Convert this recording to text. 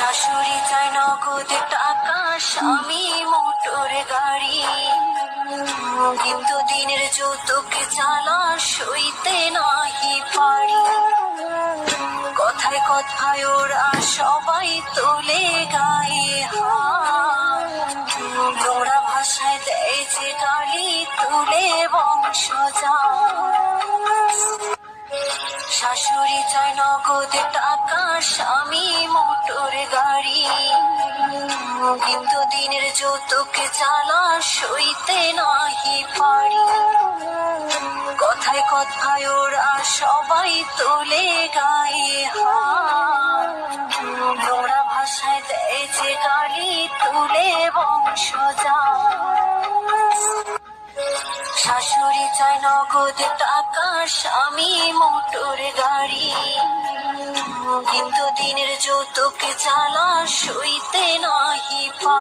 শাশুড়ি চায় নগদে টাকা, স্বামী মোটর গাড়ি, কিন্তু দিনের যৌতুকে জ্বালা সইতে নাহি পারি। কথায় কথায় ওরা সবাই তোলে গায়ে হাত, নোংরা ভাষায় দেয় যে গালি, তুলে বংশ যায়। শাশুড়ি চায় নগদে টাকা, স্বামী মোটর গাড়ি, কিন্তু দিনের যৌতুকে জ্বালা সইতে নাহি পারি। কথায় কথায় ওরা সবাই তোলে গায়ে হাত, নোংরা ভাষায় দেয় যে গালি, তুলে বংশ যায়। শাশুড়ি চায় নগদে টাকা, স্বামী মোটর গাড়ি, কিন্তু দিনের যৌতুকে জ্বালা সইতে নাহি পারি।